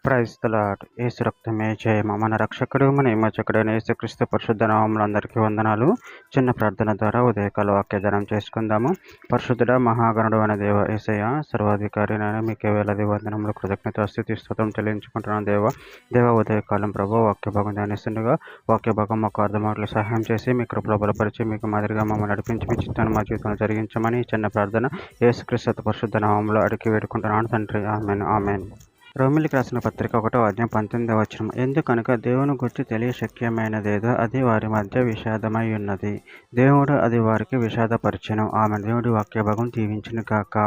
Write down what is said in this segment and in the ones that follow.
Praise the lord. యేసు రక్తమే జయము. మన రక్షకుడు మన విమోచకుడైన యేసుక్రీస్తు పరిశుద్ధ నామములో అందరికీ వందనాలు. చిన్న ప్రార్థన ద్వారా ఉదయకాల వాక్యదానం చేసుకుందాము. పరిశుద్ధుడ మహాగణుడు అనే దేవ యేసయ్య సర్వాధికారి నాయన మీకే వేలాది వందనములు కృతజ్ఞత స్తుతి స్తోత్రం చెల్లించుకుంటున్నాను దేవ ఉదయకాలం ప్రభు వాక్య భాగం ధ్యానిస్తుండగా వాక్య భాగం మాకు అర్థమాటలు సహాయం చేసి మీ కృపలో బలపరిచి మీకు మాదిరిగా మమ్మల్ని నడిపించి మీ చిత్తాన్ని మా జీవితంలో జరిగించమని చిన్న ప్రార్థన యేసుక్రీస్తు పరిశుద్ధ నామములో అడిగి వేడుకుంటున్నాను తండ్రి. Amen amen. రోమిలికి రాసిన పత్రిక 1వ అధ్యాయం 19వ వచనం. ఎందుకనగా దేవుని గురించి తెలియశక్యమైనదేదో అది వారి మధ్య విషాదమై ఉన్నది, దేవుడు అది వారికి విషాదపరిచెను. ఆమె దేవుడి వాక్య భాగం దీవించును గాక.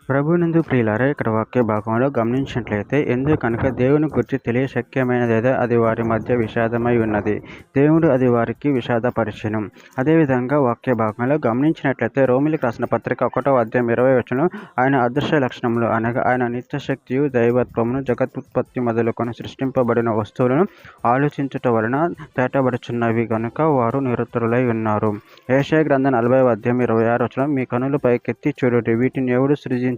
ప్రభునందు ప్రియులారా, ఇక్కడ వాక్య భాగంలో గమనించినట్లయితే ఎందుకనక దేవుని గురించి తెలియశక్యమైనదేదో అది వారి మధ్య విషాదమై ఉన్నది, దేవుడు అది వారికి విషాదపరిచెను. అదేవిధంగా వాక్య భాగంలో గమనించినట్లయితే రోమిలికి రాసిన పత్రిక 1వ అధ్యాయం 20వ వచనం, ఆయన అదృశ్య లక్షణములు అనగా ఆయన నిత్యశక్తియు దైవత్వమును జగత్తుత్పత్తి మొదలుకొని సృష్టింపబడిన వస్తువులను ఆలోచించుట వలన తేటబడుచున్నవి గనుక వారు నిరుత్తరులై ఉన్నారు. యెషయా గ్రంథం 40వ అధ్యాయం 26వ వచనం, మీ కనులు పైకెత్తి చూడుడి, వీటిని ఎవడు సృజించును,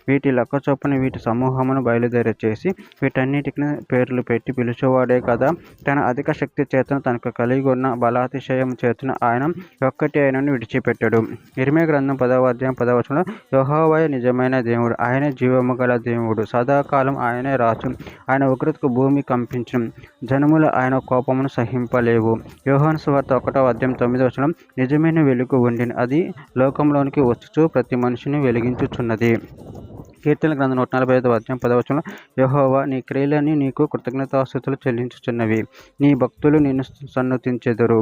వీటి లెక్క చొప్పున వీటి సమూహమును బయలుదేరి చేసి వీటన్నిటికి పేర్లు పెట్టి పిలుచువాడే కదా. తన అధిక శక్తి చేతను తనకు కలిగి ఉన్న బలాతిశయం చేతను ఆయన ఒక్కటి ఆయనను విడిచిపెట్టడు. ఇర్మీయా గ్రంథం 10వ అధ్యాయం 10వ వచనంలో, యెహోవాయే నిజమైన దేవుడు, ఆయనే జీవము గల దేవుడు, సదాకాలం ఆయనే రాజు, ఆయన ఉగ్రతకు భూమి కంపించును, జనములు ఆయన కోపమును సహింపలేవు. యోహాను సువార్త 1వ అధ్యాయం 9వ వచనం, నిజమైన వెలుగు ఉండిన అది లోకంలోనికి వచ్చుచు ప్రతి మనిషిని వెలిగించుచున్నది. కీర్తన గ్రంథం 145వ అధ్యాయం 10వ వచనంలో, యెహోవా నీ క్రియలని నీకు కృతజ్ఞతాస్తుతులు చెల్లించుచున్నవి, నీ భక్తులు నిన్ను సన్నుతించెదరు.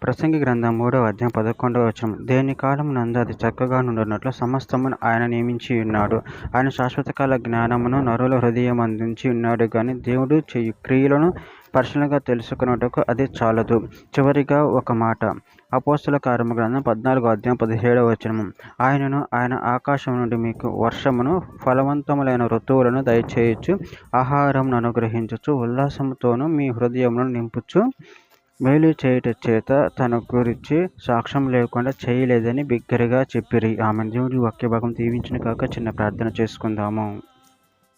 ప్రసంగి గ్రంథం 3వ అధ్యాయం 11వ వచనం, దేని కాలం నందు అది చక్కగా నుండినట్లు సమస్తమును ఆయన నియమించి ఉన్నాడు, ఆయన శాశ్వతకాల జ్ఞానమును నరుల హృదయం అందించి ఉన్నాడు గాని దేవుడు చేయు క్రియలను పరిశీలనగా తెలుసుకున్నట్టుకు అది చాలదు. చివరిగా ఒక మాట, అపోస్తల కార్యముల గ్రంథం 14వ అధ్యాయం 17వ వచనం, ఆయన ఆకాశం నుండి మీకు వర్షమును ఫలవంతములైన ఋతువులను దయచేయచ్చు, ఆహారమును అనుగ్రహించుచు ఉల్లాసముతోనూ మీ హృదయములను నింపుచు మేలు చేయుట చేత తన గురించి సాక్ష్యం లేకుండా చేయలేదని బిగ్గరగా చెప్పిరి. ఆమె దేవుడి వాక్య భాగం దీవించును కాక. చిన్న ప్రార్థన చేసుకుందాము.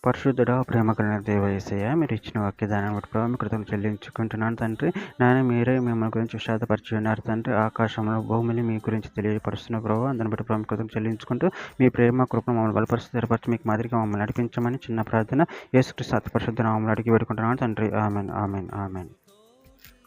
పరిశుద్ధుడా ప్రేమ కలిగిన దేవ యేసయ్య, మీరు ఇచ్చిన వాక్యదానాన్ని బట్టి ప్రభావ కృతజ్ఞతలు చెల్లించుకుంటున్నాను తండ్రి. నాయన మీరే మిమ్మల్ని గురించి విషాదపరిచి ఉన్నారు తండ్రి. ఆకాశంలో భూమిని మీ గురించి తెలియపరుస్తున్న ప్రభావ దాన్ని బట్టి ప్రభావ కృతజ్ఞతలు చెల్లించుకుంటూ మీ ప్రేమ కృపను మమ్మల్ని బలపరిచి స్థిరపరిచి మీకు మాదిరిగా మమ్మల్ని నడిపించమని చిన్న ప్రార్థన యేసుక్రీస్తు పరిశుద్ధ నామములో అడిగి వేడుకుంటున్నాను తండ్రి. Amen amen amen.